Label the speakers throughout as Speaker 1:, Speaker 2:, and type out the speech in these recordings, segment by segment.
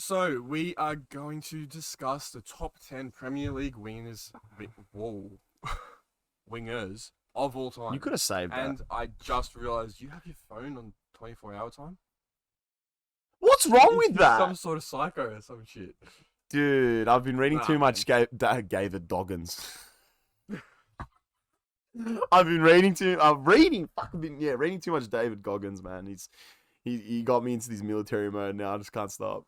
Speaker 1: So we are going to discuss the top 10 Premier League wingers, wingers of all time.
Speaker 2: You could have saved that.
Speaker 1: And I just realised you have your phone on 24-hour time.
Speaker 2: What's wrong with
Speaker 1: You're
Speaker 2: that?
Speaker 1: some sort of psycho or some shit.
Speaker 2: Dude, I've been reading too much David Doggins. reading too much David Goggins, man. He got me into this military mode now. I just can't stop.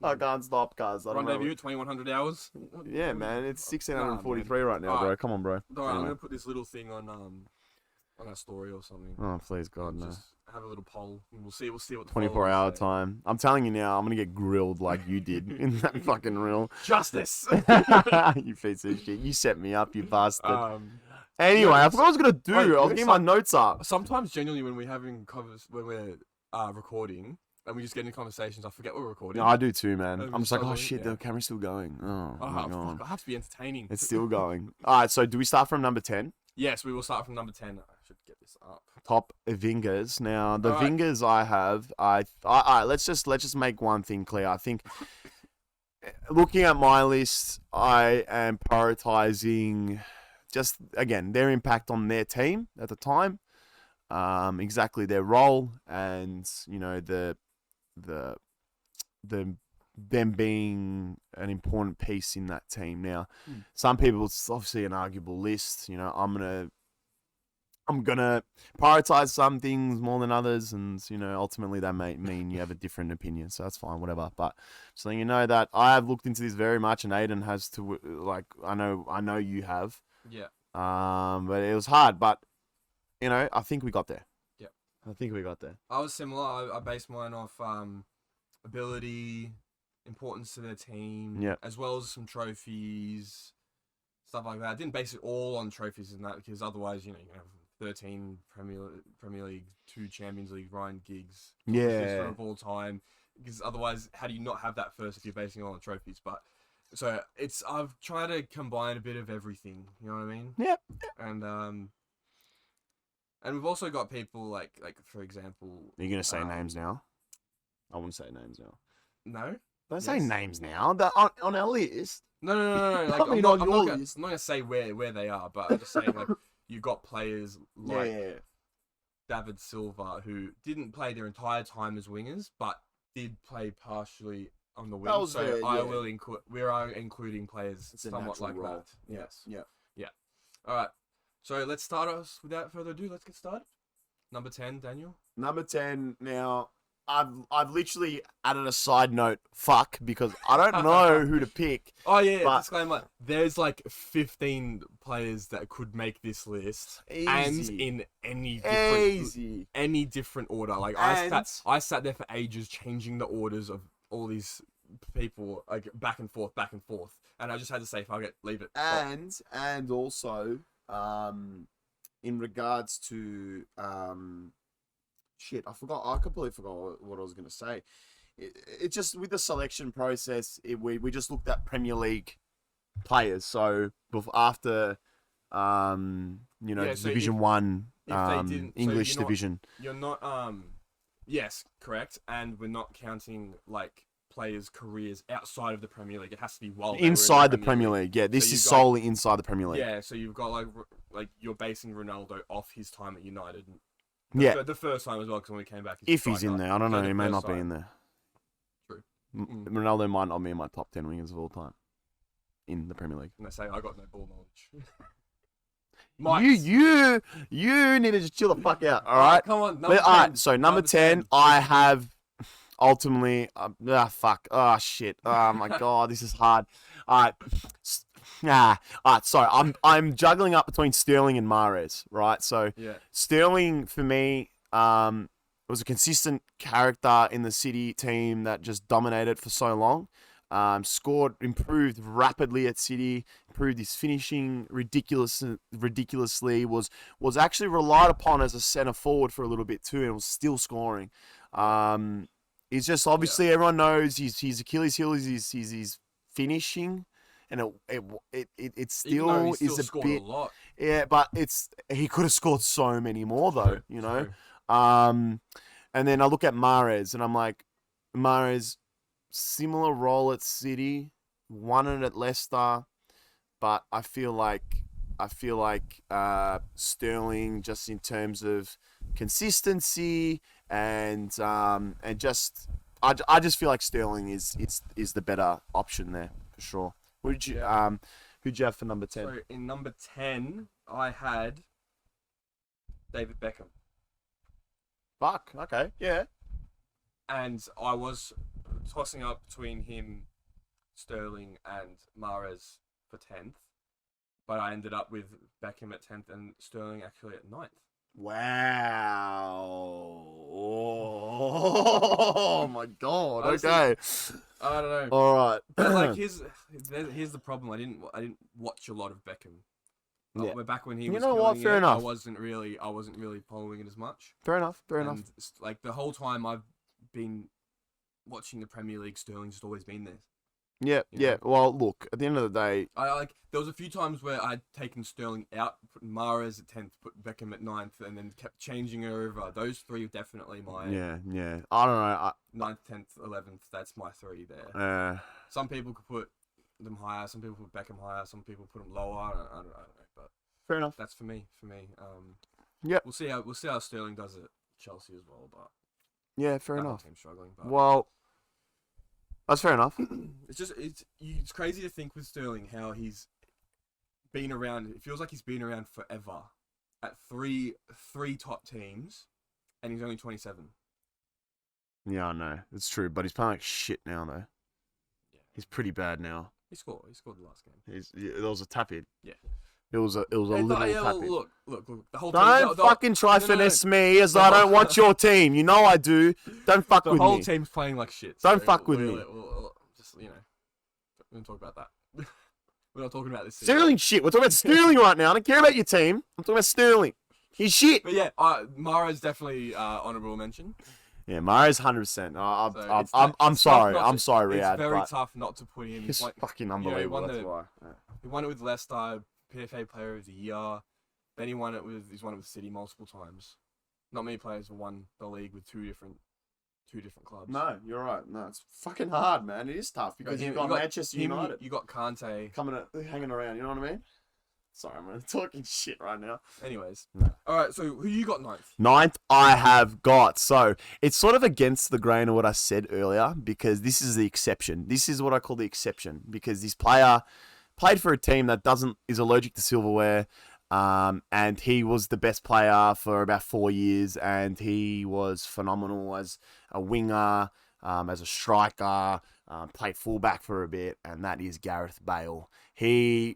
Speaker 2: I can't stop, cuz.
Speaker 1: Rendezvous, 2100 hours.
Speaker 2: Yeah, man. It's 1643 right now, bro. Come on, bro.
Speaker 1: Alright, I'm gonna put this little thing on our story or something.
Speaker 2: Oh, please, God, no.
Speaker 1: Just have a little poll. And we'll see what the
Speaker 2: 24-hour time. I'm telling you now, I'm gonna get grilled like you did in that fucking reel.
Speaker 1: Justice.
Speaker 2: You piece of shit. You set me up, you bastard. Anyway, I forgot what I was gonna do. I was getting my notes up.
Speaker 1: Sometimes, genuinely, when we're having when we're recording and we just get into conversations, I forget we're recording.
Speaker 2: No, I do too, man.
Speaker 1: And
Speaker 2: I'm just like, oh
Speaker 1: suddenly,
Speaker 2: shit,
Speaker 1: yeah.
Speaker 2: the camera's still going. Oh my God.
Speaker 1: I have to be entertaining.
Speaker 2: It's still going. All right, so do we start from number 10?
Speaker 1: Yes, we will start from number 10. I should get this up.
Speaker 2: Top Vingers. Now, the
Speaker 1: All right.
Speaker 2: Vingers I have, let's just make one thing clear. I think looking at my list, I am prioritizing just, again, their impact on their team at the time, exactly their role, and, you know, them being an important piece in that team. Now, some people, it's obviously an arguable list. You know, I'm gonna prioritize some things more than others, and you know, ultimately that may mean you have a different opinion. So that's fine, whatever. But just letting you know that I have looked into this very much, and Aiden has to. Like, I know you have.
Speaker 1: Yeah.
Speaker 2: But it was hard. But you know, I think we got there.
Speaker 1: Yeah.
Speaker 2: I think we got there.
Speaker 1: I was similar. I based mine off ability, importance to their team,
Speaker 2: Yeah.
Speaker 1: as well as some trophies, stuff like that. I didn't base it all on trophies and that because otherwise, you have 13 Premier League, 2 Champions League, Ryan Giggs,
Speaker 2: Yeah.
Speaker 1: of all time. Because otherwise, how do you not have that first if you're basing it on trophies? But so I've tried to combine a bit of everything. You know what I mean?
Speaker 2: Yeah.
Speaker 1: And we've also got people like for example.
Speaker 2: Are you gonna say names now? I wouldn't say names now.
Speaker 1: No.
Speaker 2: Don't say names now. They're on our list.
Speaker 1: No. Like,
Speaker 2: I mean,
Speaker 1: I'm
Speaker 2: on
Speaker 1: not
Speaker 2: your list.
Speaker 1: gonna say where they are, but I'm just saying like you got players like David Silva who didn't play their entire time as wingers, but did play partially on the wing. We are including players somewhat like
Speaker 2: role.
Speaker 1: that. Yes.
Speaker 2: Yeah.
Speaker 1: All right. So let's start us without further ado. Let's get started. Number 10, Daniel.
Speaker 2: Number 10. Now, I've literally added a side note, fuck, because I don't know who to pick.
Speaker 1: Oh yeah,
Speaker 2: but
Speaker 1: disclaimer. There's like 15 players that could make this list, and in any different order. Like I sat there for ages changing the orders of all these people, like back and forth, and I just had to say, fuck it, leave it.
Speaker 2: And also, in regards to shit, I completely forgot what I was gonna say. It just, with the selection process, we just looked at Premier League players. So after Division 1 English division.
Speaker 1: You're not yes, correct, and we're not counting like players' careers outside of the Premier League. It has to be while
Speaker 2: inside the Premier League. Yeah, this is solely inside the Premier League.
Speaker 1: Yeah, so you've got like you're basing Ronaldo off his time at United. The first time as well, because when we came back,
Speaker 2: if he's in there, I don't know. He may not be in there.
Speaker 1: True.
Speaker 2: Ronaldo might not be in my top 10 wingers of all time in the Premier League.
Speaker 1: And they say I got no ball
Speaker 2: knowledge. You need to just chill the fuck out. All right.
Speaker 1: Come on.
Speaker 2: All right. So number 10, I have ultimately. Fuck. Oh shit. Oh my God, this is hard. All right. All right. Sorry, I'm juggling up between Sterling and Mahrez. Right. So Sterling for me was a consistent character in the City team that just dominated for so long. Improved rapidly at City, improved his finishing ridiculously, was actually relied upon as a centre forward for a little bit too, and was still scoring. He's just obviously everyone knows his Achilles heel is his finishing, and it still is a bit. Yeah, but he could have scored so many more though, you know. And then I look at Mahrez, and I'm like, Mahrez similar role at City, won it at Leicester, but I feel like Sterling, just in terms of consistency and just I just feel like Sterling is the better option there for sure. Who'd you have for number 10?
Speaker 1: So in number 10, I had David Beckham.
Speaker 2: Fuck. Okay. Yeah.
Speaker 1: And I was tossing up between him, Sterling, and Mahrez for 10th. But I ended up with Beckham at 10th and Sterling actually at 9th.
Speaker 2: Wow. Oh my god.
Speaker 1: Honestly,
Speaker 2: okay.
Speaker 1: I don't know.
Speaker 2: All right.
Speaker 1: But like here's the problem. I didn't watch a lot of Beckham.
Speaker 2: Yeah.
Speaker 1: Back when he
Speaker 2: You
Speaker 1: was
Speaker 2: know what?
Speaker 1: killing
Speaker 2: Fair
Speaker 1: it,
Speaker 2: enough.
Speaker 1: I wasn't really following it as much.
Speaker 2: Fair enough.
Speaker 1: And like the whole time I've been watching the Premier League, Sterling's just always been there.
Speaker 2: Yeah. Yeah. Well, look. At the end of the day,
Speaker 1: There was a few times where I'd taken Sterling out, put Mahrez at 10th, put Beckham at 9th, and then kept changing it over. Those three are definitely my
Speaker 2: Yeah. I don't know.
Speaker 1: 9th, 10th, 11th. That's my three there. Some people could put them higher. Some people put Beckham higher. Some people put them lower. I don't know. But
Speaker 2: fair enough.
Speaker 1: that's for me.
Speaker 2: Yep.
Speaker 1: We'll see how Sterling does at Chelsea as well. But
Speaker 2: Yeah. Fair
Speaker 1: that whole
Speaker 2: enough.
Speaker 1: team's struggling. But
Speaker 2: Well, that's fair enough.
Speaker 1: It's crazy to think with Sterling how he's been around. It feels like he's been around forever at three top teams, and he's only 27.
Speaker 2: Yeah, I know. It's true, but he's playing like shit now, though.
Speaker 1: Yeah.
Speaker 2: He's pretty bad now.
Speaker 1: He scored the last game.
Speaker 2: There was a tap in.
Speaker 1: Yeah.
Speaker 2: It was a little tap in.
Speaker 1: Look. The whole
Speaker 2: Don't fucking try finesse me as I don't want your team. You know I do. Don't fuck with me.
Speaker 1: The whole team's playing like shit.
Speaker 2: Don't fuck with me.
Speaker 1: We'll just we don't talk about that. We're not talking about this.
Speaker 2: Sterling shit. We're talking about Sterling right now. I don't care about your team. I'm talking about Sterling. He's shit.
Speaker 1: But yeah, Mahrez definitely honourable mention.
Speaker 2: Yeah, Mahrez 100%. I'm sorry. I'm sorry, Riyadh.
Speaker 1: It's very tough not to put him.
Speaker 2: He's fucking unbelievable. That's why.
Speaker 1: He won it with Leicester, PFA Player of the Year. Then he's won it with City multiple times. Not many players have won the league with two different clubs.
Speaker 2: No, you're right. No, it's fucking hard, man. It is tough because you've got Manchester United.
Speaker 1: You got Kante
Speaker 2: hanging around. You know what I mean? Sorry, I'm talking shit right now.
Speaker 1: Anyways.
Speaker 2: No.
Speaker 1: All right, so who you got 9th?
Speaker 2: 9th, I have got. So it's sort of against the grain of what I said earlier because this is the exception. This is what I call the exception because this player played for a team that is allergic to silverware. And he was the best player for about 4 years, and he was phenomenal as a winger, as a striker, played fullback for a bit, and that is Gareth Bale. Honestly,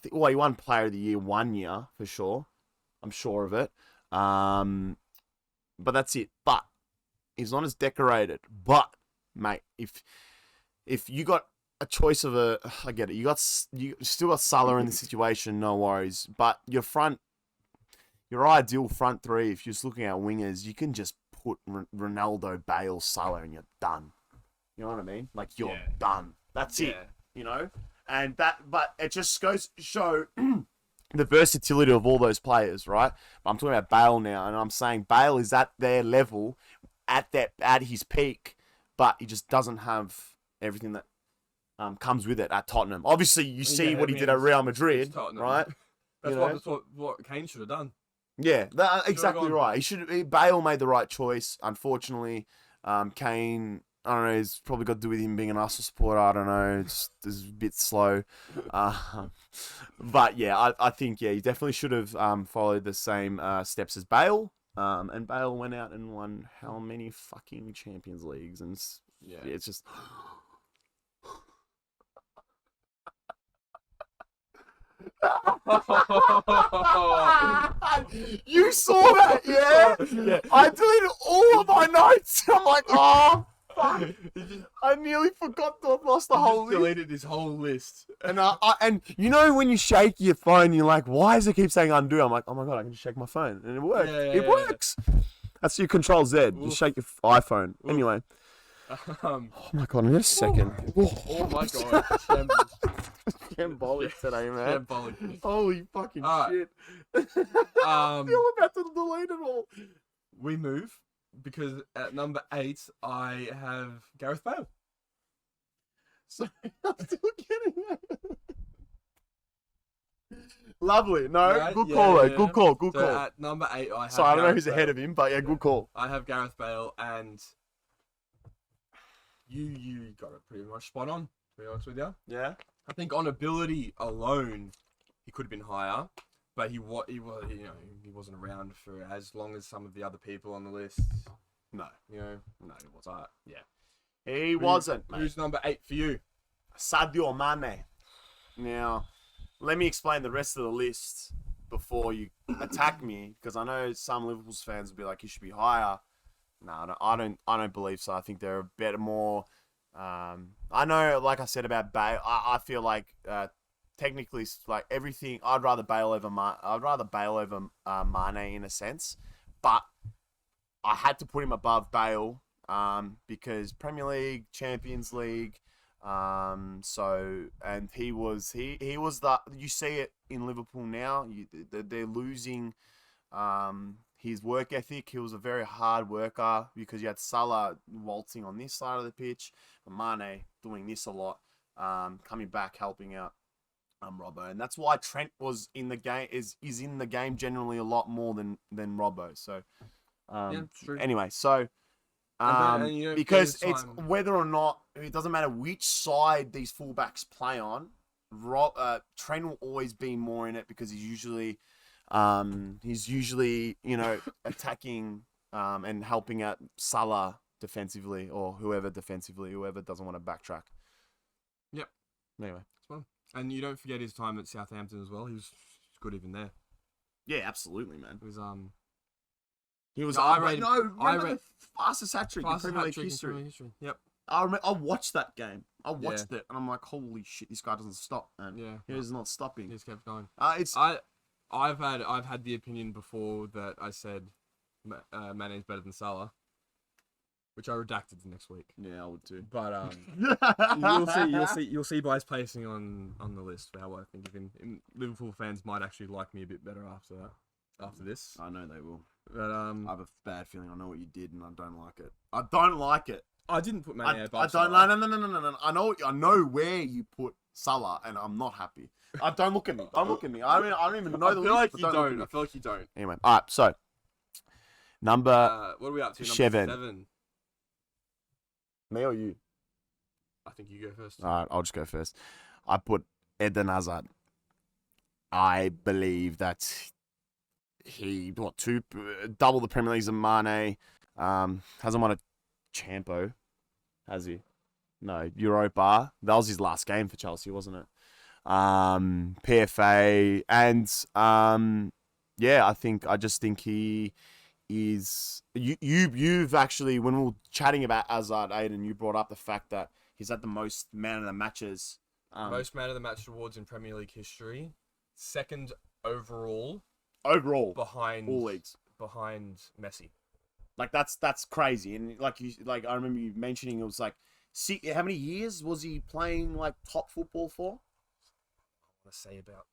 Speaker 2: he won Player of the Year 1 year for sure. I'm sure of it. But that's it. But he's not as decorated. But mate, if you got a choice of I get it. You still got Salah in the situation, no worries. But your ideal front three, if you're just looking at wingers, you can just put Ronaldo, Bale, Salah, and you're done. You know what I mean? Like you're done. That's it. You know, but it just goes to show the versatility of all those players, right? But I'm talking about Bale now, and I'm saying Bale is at their level, at his peak, but he just doesn't have everything that comes with it at Tottenham. Obviously, you see what he did at Real Madrid, right?
Speaker 1: That's what Kane should have done.
Speaker 2: Yeah, exactly right. Bale made the right choice. Unfortunately, Kane, I don't know, he's probably got to do with him being an Arsenal supporter. I don't know, it's a bit slow. But yeah, I think he definitely should have followed the same steps as Bale. And Bale went out and won how many fucking Champions Leagues, and it's just. You saw that, yeah? I deleted all of my notes. I'm like, oh, fuck. I nearly forgot to have lost the whole list.
Speaker 1: Deleted his whole list.
Speaker 2: And you know when you shake your phone, you're like, why does it keep saying undo? I'm like, oh my God, I can just shake my phone. And it works. It works. That's your Control Z. Oof. You shake your iPhone. Oof. Anyway. Oh my God, in a second.
Speaker 1: Oh my God.
Speaker 2: Shambolic today, man.
Speaker 1: Shambolic.
Speaker 2: Holy fucking shit.
Speaker 1: I'm
Speaker 2: about to delete it all.
Speaker 1: We move because at number 8 I have Gareth Bale.
Speaker 2: Sorry, I'm still getting that. Lovely. No,
Speaker 1: Right?
Speaker 2: good call, though. Good call. Good
Speaker 1: So
Speaker 2: call.
Speaker 1: at number 8 I have
Speaker 2: Sorry, I don't know
Speaker 1: Gareth
Speaker 2: who's
Speaker 1: Bale.
Speaker 2: ahead of him, but yeah, good call.
Speaker 1: I have Gareth Bale, and you got it pretty much spot on, to be honest with you.
Speaker 2: Yeah.
Speaker 1: I think on ability alone, he could have been higher, but he wasn't around for as long as some of the other people on the list.
Speaker 2: No,
Speaker 1: You know,
Speaker 2: no, he wasn't.
Speaker 1: but yeah,
Speaker 2: He wasn't, mate.
Speaker 1: Who's number 8 for you?
Speaker 2: Sadio Mane. Now, let me explain the rest of the list before you attack me, because I know some Liverpool fans will be like, he should be higher. No, I don't believe so. I think they're a better, more. I know, like I said about Bale, I feel like technically, like everything, I'd rather Bale over Mane in a sense, but I had to put him above Bale because Premier League, Champions League. So, and he was the, you see it in Liverpool now, they're losing his work ethic. He was a very hard worker because you had Salah waltzing on this side of the pitch, and Mane doing this a lot, coming back, helping out Robbo. And that's why Trent was in the game, is in the game generally a lot more than Robbo. So,
Speaker 1: Yeah, true.
Speaker 2: anyway, so because it's whether or not, it doesn't matter which side these fullbacks play on, Trent will always be more in it because he's usually attacking and helping out Salah defensively, or whoever doesn't want to backtrack.
Speaker 1: Yep.
Speaker 2: Anyway,
Speaker 1: that's fun. And you don't forget his time at Southampton as well. He was good even there.
Speaker 2: Yeah, absolutely, man.
Speaker 1: He was
Speaker 2: I read the fastest hat-trick in Premier League history.
Speaker 1: Yep.
Speaker 2: I watched that game. I watched it, and I'm like, holy shit, this guy doesn't stop, man.
Speaker 1: Yeah.
Speaker 2: He is not stopping.
Speaker 1: He just kept going.
Speaker 2: I've
Speaker 1: had the opinion before that I said Mane's better than Salah, which I redacted the next week.
Speaker 2: Yeah, I would too.
Speaker 1: But you'll see by his placing on the list how I think of him. Liverpool fans might actually like me a bit better after this.
Speaker 2: I know they will.
Speaker 1: But
Speaker 2: I have a bad feeling. I know what you did, and I don't like it. I don't like it.
Speaker 1: I didn't put Mane above
Speaker 2: I don't.
Speaker 1: Salah.
Speaker 2: No. I know where you put Salah, and I'm not happy. Don't look at me. Don't look at me. I don't even know the list.
Speaker 1: I feel like you don't.
Speaker 2: Anyway, all right. So, number
Speaker 1: what are we up to?
Speaker 2: Number
Speaker 1: 7.
Speaker 2: Me or you?
Speaker 1: I think you go first.
Speaker 2: All right, I'll just go first. I put Eden Hazard. I believe that he double the Premier Leagues than Mane. Hasn't won a Champo, has he? No, Europa. That was his last game for Chelsea, wasn't it? PFA, and I just think he is. You've actually, when we were chatting about Hazard, Aiden, you brought up the fact that he's had the most man of the matches.
Speaker 1: Most man of the match awards in Premier League history. Second overall behind
Speaker 2: all leagues,
Speaker 1: behind Messi.
Speaker 2: Like that's crazy. And like I remember you mentioning, it was like, see, how many years was he playing like top football for?
Speaker 1: I want to say about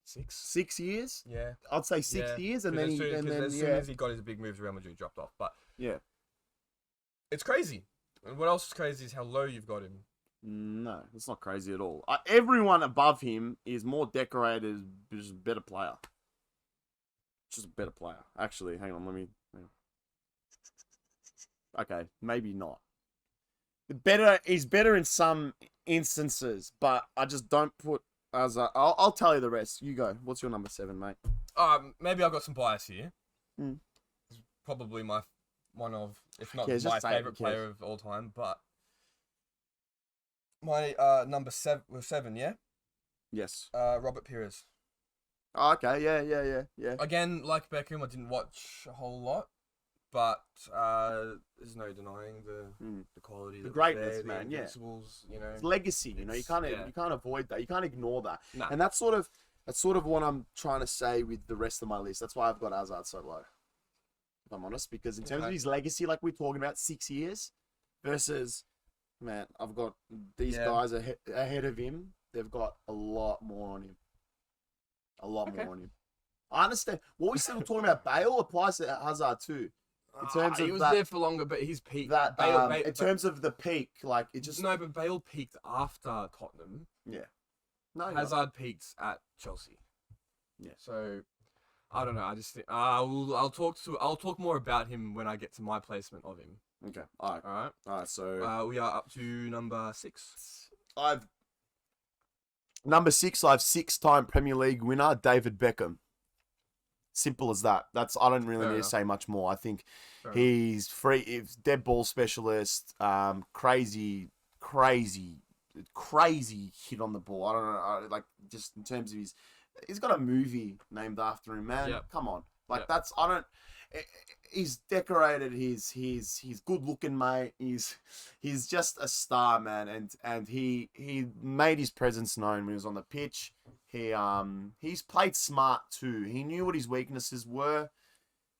Speaker 1: 6.
Speaker 2: 6 years.
Speaker 1: Yeah,
Speaker 2: I'd say 6 years, and then
Speaker 1: as soon as he got his big moves, Real Madrid dropped off. But
Speaker 2: yeah,
Speaker 1: it's crazy. And what else is crazy is how low you've got him.
Speaker 2: No, it's not crazy at all. Everyone above him is more decorated, just a better player. Just a better player. Actually, hang on. Okay, maybe not. He's better in some instances, but I just don't put as I'll tell you the rest. You go. What's your number 7, mate?
Speaker 1: Maybe I've got some bias here. It's probably one of, if not my favorite player of all time, but my number 7, yeah?
Speaker 2: Yes.
Speaker 1: Robert Pires.
Speaker 2: Oh, okay, yeah.
Speaker 1: Again, like Beckham, I didn't watch a whole lot, but there's no denying the quality,
Speaker 2: the greatness, there,
Speaker 1: man.
Speaker 2: The
Speaker 1: invincibles, you know,
Speaker 2: it's legacy. You know, you can't avoid that. You can't ignore that.
Speaker 1: Nah.
Speaker 2: And that's sort of what I'm trying to say with the rest of my list. That's why I've got Hazard so low, if I'm honest, because in terms of his legacy, like we're talking about 6 years, versus, man, I've got these guys ahead of him. They've got a lot more on him. More on him. I understand. What we still talking about, Bale applies to Hazard too. In terms of
Speaker 1: he was
Speaker 2: that,
Speaker 1: there for longer, but his peak.
Speaker 2: that in terms of the peak, like it just
Speaker 1: no, but Bale peaked after Tottenham.
Speaker 2: yeah. No,
Speaker 1: Hazard peaked at Chelsea.
Speaker 2: Yeah.
Speaker 1: So I don't know. I just think I'll talk more about him when I get to my placement of him.
Speaker 2: Okay. All right. So
Speaker 1: we are up to number 6.
Speaker 2: Number 6. I have 6-time Premier League winner David Beckham. Simple as that. I don't really need to say much more. I think he's dead ball specialist. Crazy hit on the ball. I don't know. Like just in terms of he's got a movie named after him, man.
Speaker 1: Yep.
Speaker 2: Come on. Like he's decorated. He's good looking, mate. He's just a star, man. And he made his presence known when he was on the pitch. He's played smart too. He knew what his weaknesses were.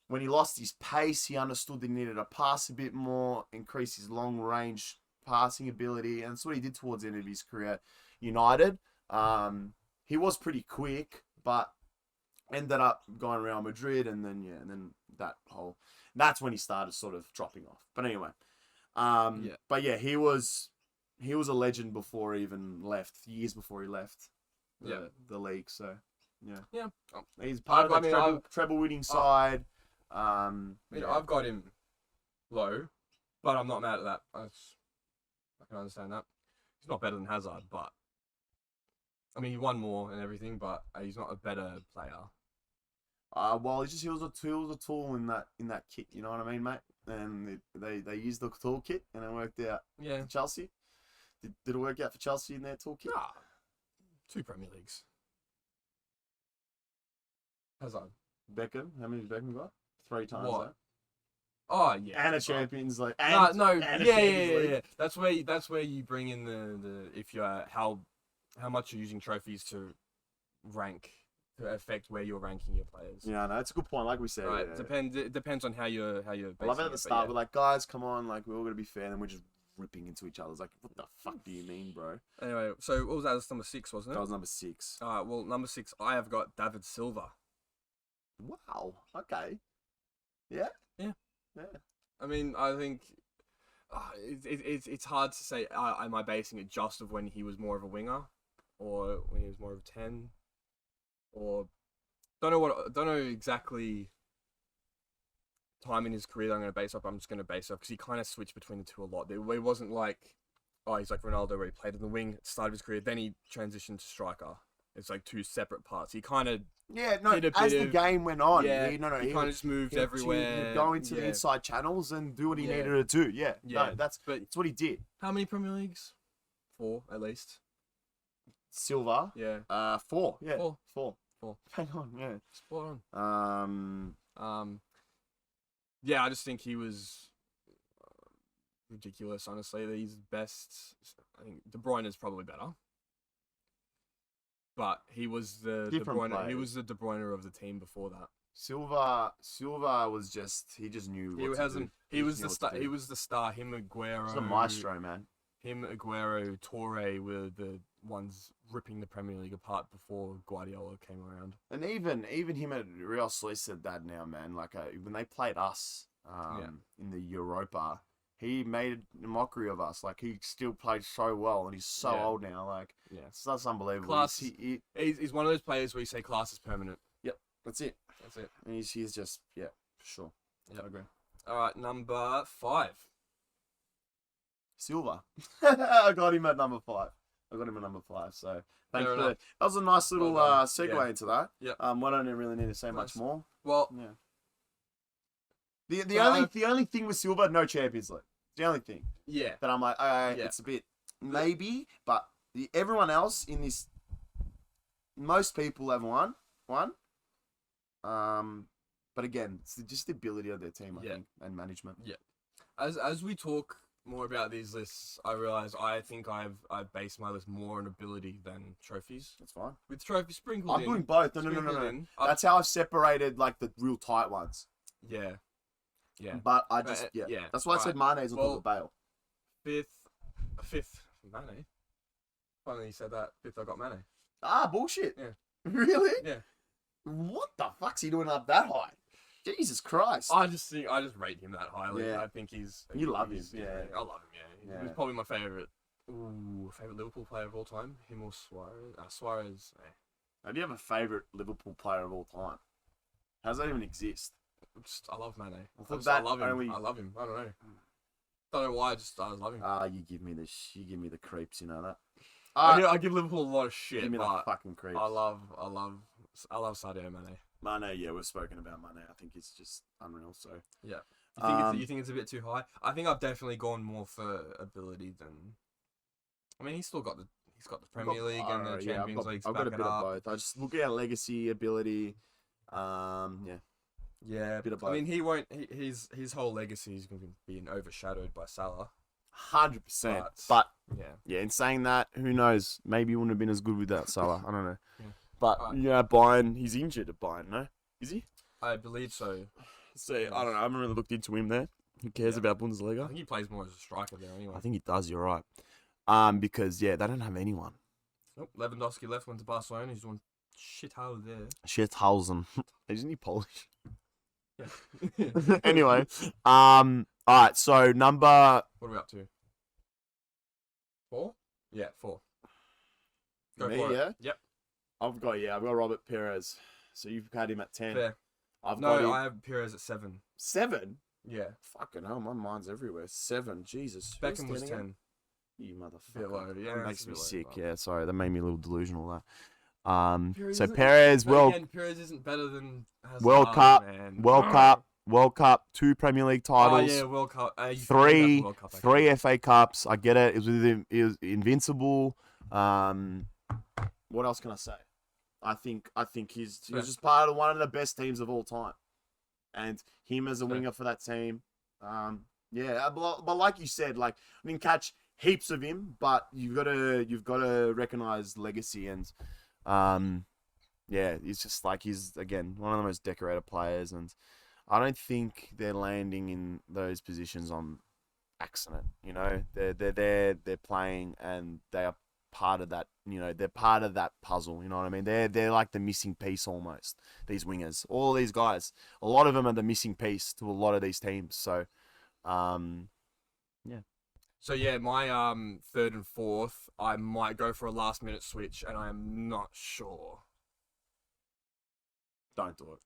Speaker 2: When he lost his pace, he understood that he needed to pass a bit more, increase his long range passing ability, and that's what he did towards the end of his career at United. He was pretty quick, but ended up going Real Madrid, and then that's when he started sort of dropping off. But anyway, but yeah, he was a legend before he even left. Years before he left the league. So yeah, he's part of the treble winning side.
Speaker 1: I've got him low, but I'm not mad at that. I can understand that. He's not better than Hazard, but I mean, he won more and everything, but he's not a better player.
Speaker 2: Well, he was a tool in that kit. You know what I mean, mate? And they used the tool kit, and it worked out.
Speaker 1: Yeah.
Speaker 2: For Chelsea. Did it work out for Chelsea in their tool kit?
Speaker 1: 2 Premier Leagues. Hazard.
Speaker 2: Beckham. How many did Beckham got? 3 times.
Speaker 1: What?
Speaker 2: That.
Speaker 1: Oh yeah.
Speaker 2: And a Champions League.
Speaker 1: Yeah. That's where you bring in the if you how much you're using trophies to rank. To affect where you're ranking your players.
Speaker 2: Yeah, no, it's a good point. Like we said,
Speaker 1: right?
Speaker 2: Yeah.
Speaker 1: It depends on how you're. I
Speaker 2: love it at the start. We're like, guys, come on, like we're all gonna be fair, and we're just ripping into each other. It's like, what the fuck do you mean, bro?
Speaker 1: Anyway, so what was that? That's number 6, wasn't it?
Speaker 2: That was number 6.
Speaker 1: Well, number 6, I have got David Silva.
Speaker 2: Wow. Okay. Yeah.
Speaker 1: I mean, I think it's hard to say. Am I basing it just of when he was more of a winger, or when he was more of a 10? Or don't know exactly time in his career that I'm going to base up. I'm just going to base up because he kind of switched between the two a lot. It wasn't like, he's like Ronaldo where he played in the wing at the start of his career, then he transitioned to striker. It's like 2 separate parts. He kind of
Speaker 2: as the game went on,
Speaker 1: he kind of just moved everywhere.
Speaker 2: He'd go into the inside channels and do what he needed to do. Yeah, no, that's what he did.
Speaker 1: How many Premier Leagues? 4 at least.
Speaker 2: Silva.
Speaker 1: Yeah.
Speaker 2: 4. Yeah.
Speaker 1: 4.
Speaker 2: Hang on, yeah.
Speaker 1: Spot on. Yeah, I just think he was ridiculous, honestly. He's best. I think De Bruyne is probably better. But he was the De Bruyne. He was the De Bruyne of the team before that.
Speaker 2: Silva was he just knew what to do.
Speaker 1: He was the star. He was the star. Him, Aguero.
Speaker 2: He's a maestro, man.
Speaker 1: Him, Aguero, Torre were the ones ripping the Premier League apart before Guardiola came around.
Speaker 2: And even him at Real Sociedad now, man. Like when they played us in the Europa, he made a mockery of us. Like he still played so well, and he's so old now. Like that's unbelievable.
Speaker 1: Class. He's one of those players where you say class is permanent.
Speaker 2: Yep, that's it. And he's just for sure.
Speaker 1: Yeah, I agree. All right, number 5.
Speaker 2: Silva. I got him at number 5. So thanks for that. That was a nice little segue into that.
Speaker 1: Yeah.
Speaker 2: I don't really need to say much more.
Speaker 1: Well,
Speaker 2: the only thing with Silva, no Champions League. The only thing.
Speaker 1: Yeah.
Speaker 2: That I'm like, it's a bit maybe, but everyone else in this, most people have won. But again, it's just the ability of their team, I think, and management. Yeah.
Speaker 1: As we talk more about these lists, I realize I think I've based my list more on ability than trophies.
Speaker 2: That's fine.
Speaker 1: With trophies sprinkled in.
Speaker 2: I'm doing both. No. That's how I've separated like the real tight ones.
Speaker 1: Yeah.
Speaker 2: But I just That's why I said Mane's on top of Bale.
Speaker 1: Fifth Mane. Finally you said that. 5th I got Mane.
Speaker 2: Bullshit.
Speaker 1: Yeah.
Speaker 2: Really?
Speaker 1: Yeah.
Speaker 2: What the fuck's he doing up that high? Jesus Christ.
Speaker 1: I just rate him that highly. Yeah. I think
Speaker 2: You love him.
Speaker 1: Yeah, I love him. Yeah, he's probably my favorite. Favorite Liverpool player of all time. Him or Suarez? Suarez.
Speaker 2: Do you have a favorite Liverpool player of all time? How does that even exist?
Speaker 1: I love Mane. I love him. I love him. I don't know. Don't know why. I love him.
Speaker 2: You give me the creeps. You know that.
Speaker 1: I give Liverpool a lot of shit.
Speaker 2: Give me the fucking creeps.
Speaker 1: I love Sadio Mane.
Speaker 2: Mane, yeah, we've spoken about Mane. I think it's just unreal. So
Speaker 1: yeah. You think it's a bit too high? I think I've definitely gone more for ability than. I mean, he's got the Premier League and the Champions League.
Speaker 2: I've got a bit of both. I just look at legacy, ability.
Speaker 1: Yeah, a bit of both. I mean, he won't. His whole legacy is going to be overshadowed by Salah.
Speaker 2: 100%. But in saying that, who knows? Maybe he wouldn't have been as good without Salah. I don't know. Yeah. But Bayern, he's injured at Bayern, no? Is he?
Speaker 1: I believe so.
Speaker 2: So I don't know. I haven't really looked into him there. Who cares about Bundesliga?
Speaker 1: I think he plays more as a striker there anyway.
Speaker 2: I think he does. You're right. Because they don't have anyone.
Speaker 1: Nope. Lewandowski left, went to Barcelona. He's doing shithole there.
Speaker 2: Shithausen. Isn't he Polish?
Speaker 1: Yeah.
Speaker 2: Anyway, all right. So number.
Speaker 1: What are we up to? 4? Yeah, 4.
Speaker 2: Go me, for it. Yeah.
Speaker 1: Yep.
Speaker 2: I've got Robert Perez. So you've had him at 10.
Speaker 1: Fair. I have Perez at 7.
Speaker 2: 7?
Speaker 1: Yeah.
Speaker 2: Fucking hell, my mind's everywhere. 7. Jesus.
Speaker 1: Beckham was 10.
Speaker 2: You motherfucker.
Speaker 1: Yeah,
Speaker 2: that makes me sick. Yeah, sorry. That made me a little delusional, that.
Speaker 1: Perez, Perez isn't better than Hazard,
Speaker 2: World Cup, 2 Premier League titles.
Speaker 1: Oh yeah, World Cup.
Speaker 2: 3 FA Cups. I get it. It was with him. It was invincible. What else can I say? I think he was just part of one of the best teams of all time, and him as a winger for that team. But like you said, I didn't catch heaps of him, but you've got to recognize legacy and. It's just he's again one of the most decorated players, and I don't think they're landing in those positions on accident. You know, they're there, they're playing, and they are part of that. You know, they're part of that puzzle. You know what I mean? They're like the missing piece almost. These wingers, all these guys, a lot of them are the missing piece to a lot of these teams. So,
Speaker 1: So my third and fourth, I might go for a last minute switch, and I am not sure.
Speaker 2: Don't do it.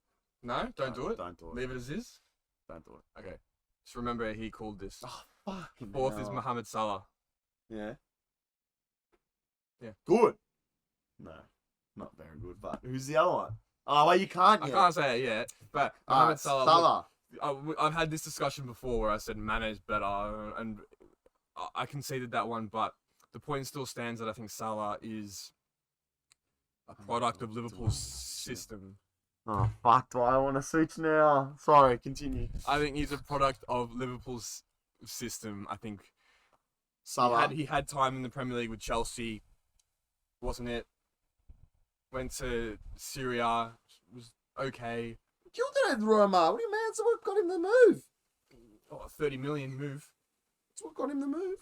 Speaker 1: No, don't do it.
Speaker 2: Don't do it.
Speaker 1: Leave it as is.
Speaker 2: Don't do it.
Speaker 1: Okay. Just remember he called this.
Speaker 2: Oh, fucking
Speaker 1: fourth is Mohamed Salah.
Speaker 2: Yeah.
Speaker 1: Yeah.
Speaker 2: Good. No, not very good. But who's the other one? Oh, well, you can't.
Speaker 1: I can't say it yet. But Mohamed Salah. I've had this discussion before where I said Mane's better, and I conceded that one, but the point still stands that I think Salah is a product of Liverpool's system.
Speaker 2: Oh, fuck, do I want to switch now? Sorry, continue.
Speaker 1: I think he's a product of Liverpool's system. I think
Speaker 2: Salah.
Speaker 1: He had time in the Premier League with Chelsea, wasn't it? Went to Syria, was okay.
Speaker 2: Killed it at Roma. What do you mean? That's what got him the move.
Speaker 1: Oh, 30 million move.
Speaker 2: That's what got him the move.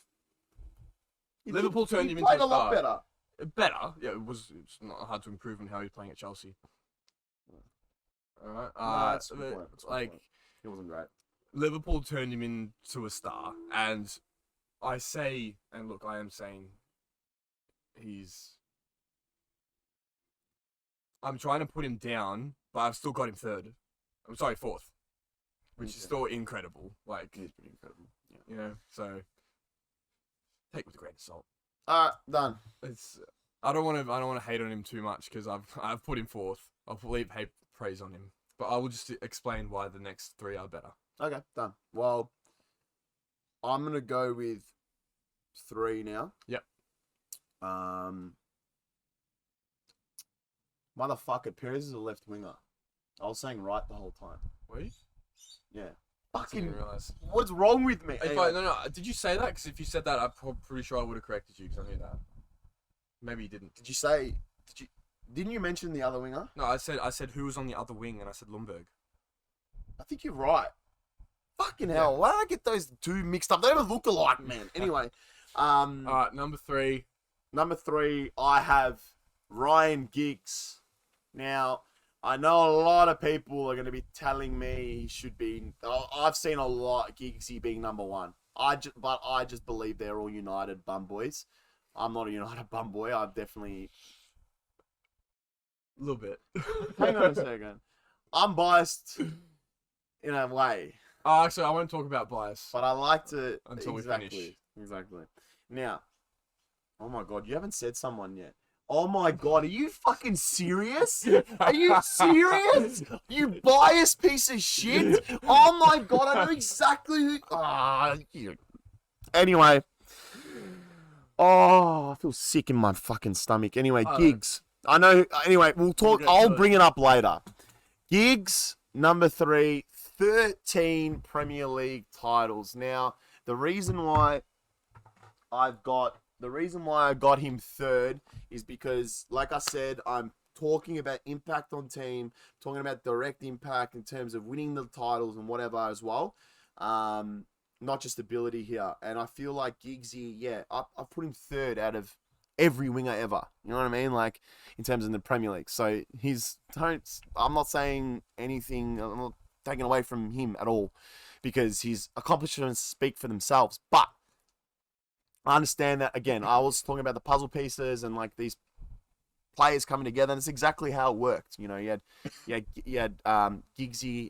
Speaker 1: Liverpool turned him into a star.
Speaker 2: He played a lot better.
Speaker 1: Better? Yeah, it's not hard to improve on how he's playing at Chelsea. Alright.
Speaker 2: That's a good point. He wasn't great.
Speaker 1: Liverpool turned him into a star, and I am saying I'm trying to put him down, but I've still got him fourth. Which is still incredible.
Speaker 2: He's pretty incredible. Yeah.
Speaker 1: You know, so take it with a grain of salt.
Speaker 2: Done.
Speaker 1: I don't want to hate on him too much because I've put him fourth. I'll leave praise on him, but I will just explain why the next 3 are better.
Speaker 2: Okay, done. Well, I'm gonna go with 3 now.
Speaker 1: Yep.
Speaker 2: Motherfucker, Perez is a left winger. I was saying right the whole time.
Speaker 1: Were you?
Speaker 2: Yeah.
Speaker 1: Fucking.
Speaker 2: What's wrong with me?
Speaker 1: No. Did you say that? Because if you said that, I'm pretty sure I would have corrected you because I knew that. Maybe you didn't.
Speaker 2: Didn't you mention the other winger?
Speaker 1: No, I said who was on the other wing, and I said Lundberg.
Speaker 2: I think you're right. Fucking hell! Why did I get those 2 mixed up? They don't look alike, man. Anyway,
Speaker 1: all right, number 3.
Speaker 2: Number 3, I have Ryan Giggs. Now, I know a lot of people are going to be telling me he should be. I've seen a lot of Giggsy being number one. But I just believe they're all United bum boys. I'm not a United bum boy. I'm definitely
Speaker 1: A little bit.
Speaker 2: Hang on a second. I'm biased in a way.
Speaker 1: Oh, actually, I won't talk about bias.
Speaker 2: But I like to...
Speaker 1: Until we finish.
Speaker 2: Exactly. Now, oh my God, you haven't said someone yet. Oh my God, are you fucking serious? Are you serious? You biased piece of shit? Oh my God, I know exactly who... Anyway. Oh, I feel sick in my fucking stomach. Anyway, Giggs. I know. Anyway, we'll talk. I'll bring it up later. Giggs, number 3, 13 Premier League titles. Now, the reason why I got him third is because, like I said, I'm talking about impact on team, talking about direct impact in terms of winning the titles and whatever as well. Not just ability here. And I feel like Giggsy, I put him third out of every winger ever. You know what I mean? Like, in terms of the Premier League. So, I'm not saying anything, I'm not taking away from him at all, because his accomplishments speak for themselves. But, I understand that, again, I was talking about the puzzle pieces and, like, these players coming together, and it's exactly how it worked. You know, you had Giggsy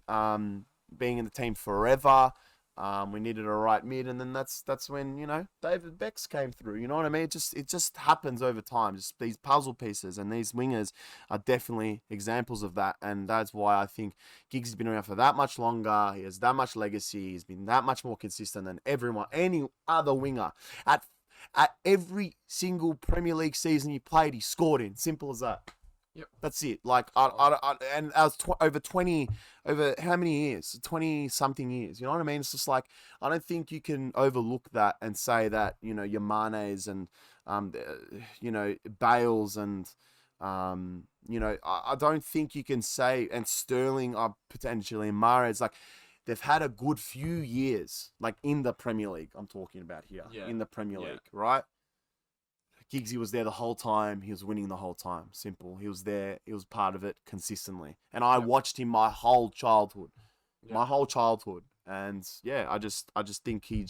Speaker 2: being in the team forever. We needed a right mid, and then that's when, you know, David Becks came through. You know what I mean? It just happens over time. Just these puzzle pieces, and these wingers are definitely examples of that. And that's why I think Giggs has been around for that much longer. He has that much legacy. He's been that much more consistent than any other winger. At every single Premier League season he played, he scored in. Simple as that.
Speaker 1: Yep.
Speaker 2: That's it. Like, and I was over how many years? 20 something years. You know what I mean? It's just like, I don't think you can overlook that and say that, you know, your Manes and, you know, Bales and, you know, I don't think you can say, and Sterling are potentially, and Mahrez, like, they've had a good few years, like, in the Premier League. I'm talking about here, in the Premier League, right? Giggsy was there the whole time. He was winning the whole time. Simple. He was there. He was part of it consistently. And I watched him my whole childhood. And I just think he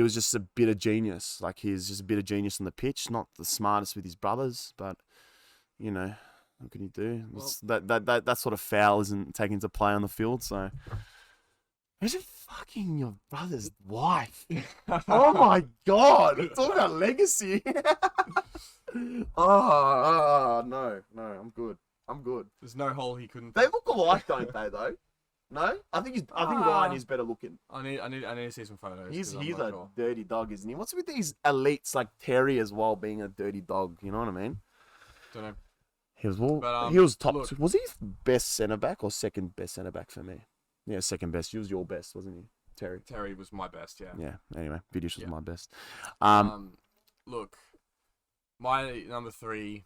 Speaker 2: was just a bit of genius. Like, he's just a bit of genius on the pitch. Not the smartest with his brothers, but, you know, what can you do? Well, that sort of foul isn't taken into play on the field. So, imagine fucking your brother's wife. Oh my God. Talk about legacy. No, I'm good.
Speaker 1: There's no hole he couldn't.
Speaker 2: They look alike, don't they, though? No? I think Ryan is better looking.
Speaker 1: I need to see some photos.
Speaker 2: He's a dirty dog, isn't he? What's with these elites like Terry as well being a dirty dog? You know what I mean?
Speaker 1: Don't know.
Speaker 2: He was top. Was he best centre back or second best centre back for me? Yeah, second best. He was your best, wasn't he, Terry?
Speaker 1: Terry was my best, yeah.
Speaker 2: Yeah, anyway, Vidic was my best.
Speaker 1: Look, my number 3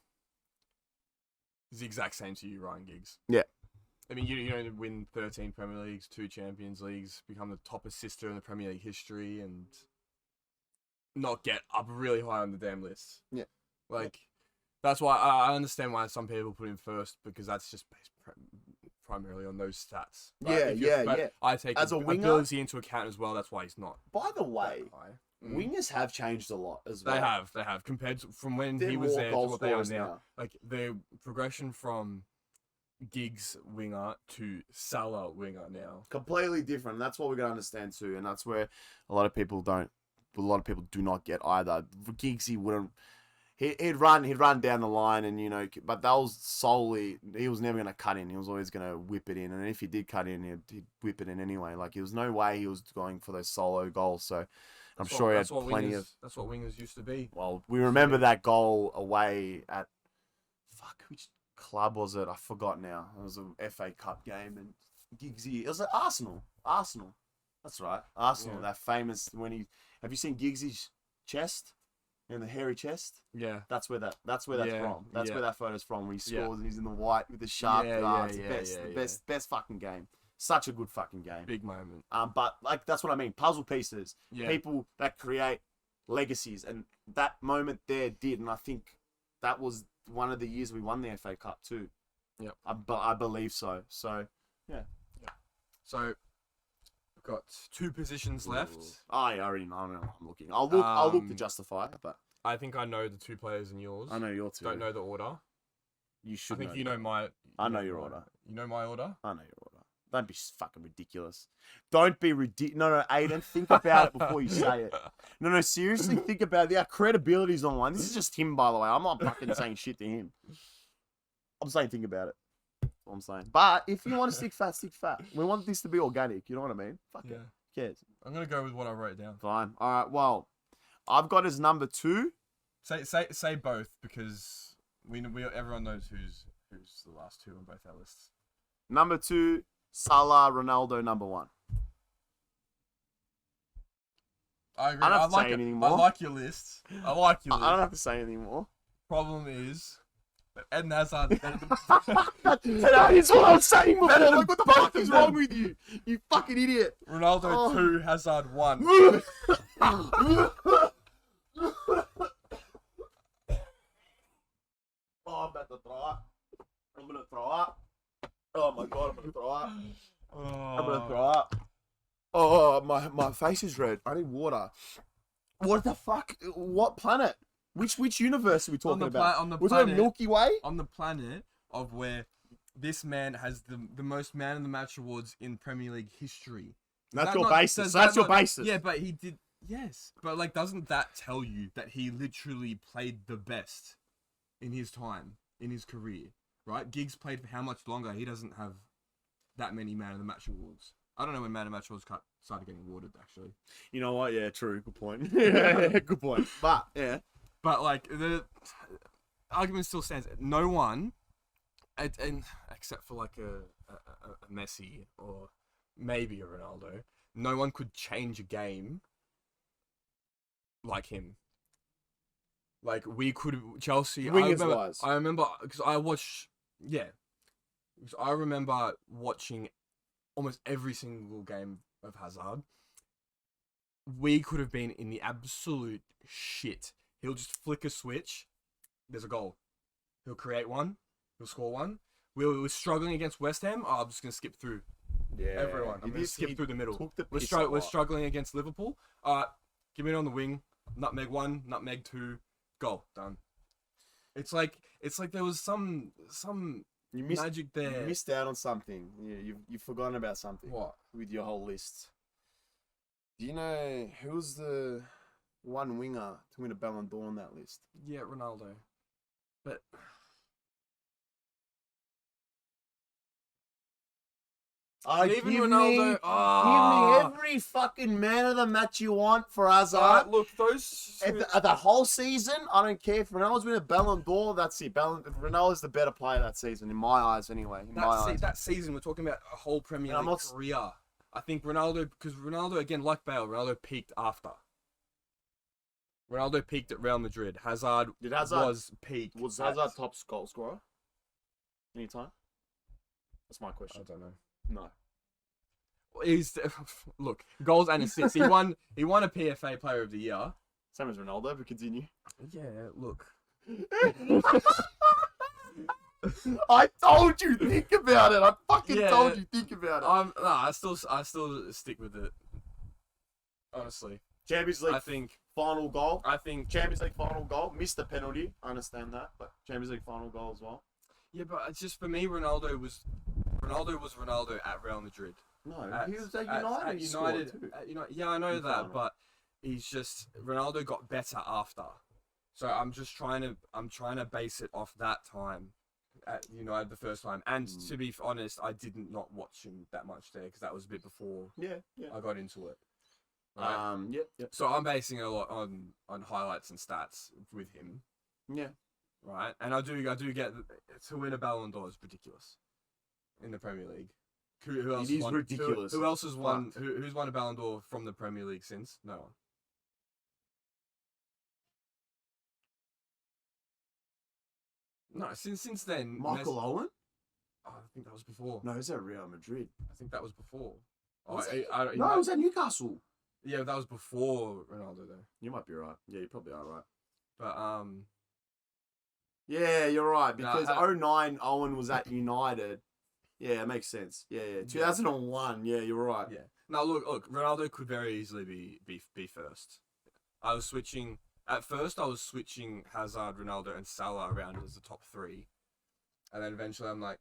Speaker 1: is the exact same to you, Ryan Giggs.
Speaker 2: Yeah.
Speaker 1: I mean, you don't win 13 Premier Leagues, 2 Champions Leagues, become the top assister in the Premier League history, and not get up really high on the damn list.
Speaker 2: Yeah.
Speaker 1: Like, that's why I understand why some people put him first, because that's just based primarily on those stats. Right?
Speaker 2: Yeah.
Speaker 1: I take as a winger ability into account as well. That's why he's not.
Speaker 2: By the way, wingers have changed a lot as well.
Speaker 1: They have compared to, from when he was there to what they are now. Like, the progression from Giggs winger to Salah winger now,
Speaker 2: completely different. That's what we're gonna understand too, and that's where a lot of people do not get either. For Giggs, he wouldn't. He'd run down the line, and, you know, but that was solely, he was never going to cut in. He was always going to whip it in, and if he did cut in, he'd whip it in anyway. Like, there was no way he was going for those solo goals. So I'm sure he had plenty of.
Speaker 1: That's what wingers used to be.
Speaker 2: Well, we remember that goal away at, which club was it? I forgot now. It was an FA Cup game, and Giggsy. It was at Arsenal. That's right, Arsenal. Yeah. That famous have you seen Giggsy's chest? In the hairy chest, that's where that's from. That's where that photo's from. When he scores and he's in the white with the sharp. It's the best fucking game. Such a good fucking game.
Speaker 1: Big moment.
Speaker 2: But, like, that's what I mean. Puzzle pieces. Yeah. People that create legacies, and that moment there did, and I think that was one of the years we won the FA Cup too.
Speaker 1: Yep.
Speaker 2: I believe so. So, yeah.
Speaker 1: So, we've got 2 positions left.
Speaker 2: Oh, yeah, I already know. I'm looking. I'll look to justify it, but
Speaker 1: I think I know the 2 players in yours.
Speaker 2: I know your 2.
Speaker 1: Don't know the order.
Speaker 2: You should.
Speaker 1: I think you know my.
Speaker 2: I know your order.
Speaker 1: You know my order.
Speaker 2: I know your order. Don't be fucking ridiculous. Don't be ridiculous. No, Aiden, think about it before you say it. No, seriously, think about it. Our credibility's online. This is just him, by the way. I'm not fucking saying shit to him. I'm saying think about it. That's what I'm saying. But if you want to stick fat, stick fat. We want this to be organic. You know what I mean? Fuck it. Who cares?
Speaker 1: I'm going to go with what I wrote down.
Speaker 2: Fine. All right, well, I've got as number 2.
Speaker 1: Say both, because everyone knows who's the last 2 on both our lists.
Speaker 2: Number 2, Salah, Ronaldo, number 1.
Speaker 1: I agree.
Speaker 2: I don't have to say anything more.
Speaker 1: I like your list. I don't
Speaker 2: have to say anything more.
Speaker 1: Problem is, Eden Hazard better than...
Speaker 2: That is what I'm saying before. Like, what the fuck is wrong with you? You fucking idiot.
Speaker 1: Ronaldo 2, Hazard 1.
Speaker 2: Oh, I'm about to throw up. I'm going to throw up. Oh my god, I'm going to throw up. I'm going to throw up. Oh, my face is red. I need water. What the fuck? What planet? Which universe are we talking about? We're talking Milky Way?
Speaker 1: On the planet of where this man has the most man of the match awards in Premier League history.
Speaker 2: That's your basis. That's your basis.
Speaker 1: Yeah, but he did. Yes, but like, doesn't that tell you that he literally played the best in his time, in his career, right? Giggs played for how much longer? He doesn't have that many man of the match awards. I don't know when man of the match awards started getting awarded, actually.
Speaker 2: You know what? Yeah, true. Good point. Yeah, good point. But, yeah.
Speaker 1: But, like, the argument still stands. No one, and except for, like, a Messi or maybe a Ronaldo, no one could change a game like him. Like, we could... Chelsea... I remember... Because I watched... Yeah. Because I remember watching almost every single game of Hazard. We could have been in the absolute shit. He'll just flick a switch. There's a goal. He'll create one. He'll score one. We were struggling against West Ham. Oh, I'm just going to skip through everyone. I'm going to skip through the middle. We're struggling against Liverpool. Give me it on the wing. Nutmeg 1, nutmeg 2. Goal. Done. It's like there was some magic there.
Speaker 2: You missed out on something. Yeah, you've forgotten about something.
Speaker 1: What?
Speaker 2: With your whole list. Do you know who's the one winger to win a Ballon d'Or on that list?
Speaker 1: Yeah, Ronaldo. But
Speaker 2: give me every fucking man of the match you want for Hazard.
Speaker 1: Look, those
Speaker 2: the whole season, I don't care if Ronaldo's win a Ballon d'Or. That's it. Ronaldo's the better player that season, in my eyes, anyway.
Speaker 1: That season, we're talking about a whole Premier League career. I think Ronaldo, because Ronaldo, again, like Bale, Ronaldo peaked after. Ronaldo peaked at Real Madrid. Hazard was peak.
Speaker 2: Was Hazard top goal scorer? Anytime? That's my question.
Speaker 1: I don't know.
Speaker 2: No.
Speaker 1: Look, goals and assists. He won a PFA Player of the Year.
Speaker 2: Same as Ronaldo, but continue.
Speaker 1: Yeah, look.
Speaker 2: I told you, think about it. I fucking told you, think about it.
Speaker 1: I still stick with it. Honestly.
Speaker 2: Champions League.
Speaker 1: I think
Speaker 2: final goal.
Speaker 1: I think
Speaker 2: Champions League final goal. Missed the penalty. I understand that, but Champions League final goal as well.
Speaker 1: Yeah, but it's just, for me, Ronaldo was Ronaldo at Real Madrid.
Speaker 2: No, he was at United.
Speaker 1: Yeah, I know that, but he's just, Ronaldo got better after. So I'm trying to base it off that time at United the first time. And to be honest, I did not watch him that much there, because that was a bit before I got into it. Right?
Speaker 2: Yep.
Speaker 1: So I'm basing it a lot on highlights and stats with him.
Speaker 2: Yeah.
Speaker 1: Right, and I do get to win a Ballon d'Or is ridiculous in the Premier League. Who else?
Speaker 2: It is ridiculous.
Speaker 1: Who else has won? Who's won a Ballon d'Or from the Premier League since? No one. No, since then.
Speaker 2: Michael Owen?
Speaker 1: Oh, I think that was before.
Speaker 2: No, it was at Real Madrid.
Speaker 1: I think that was before.
Speaker 2: No, it was at Newcastle.
Speaker 1: Yeah, that was before Ronaldo, though.
Speaker 2: You might be right. Yeah, you probably are right.
Speaker 1: But
Speaker 2: Yeah, you're right.
Speaker 1: No,
Speaker 2: Because 09, Owen was at United. Yeah, it makes sense. Yeah. 2001. Yeah, you're right.
Speaker 1: Yeah. No, look. Ronaldo could very easily be first. I was switching. At first, I was switching Hazard, Ronaldo, and Salah around as the top three, and then eventually I'm like,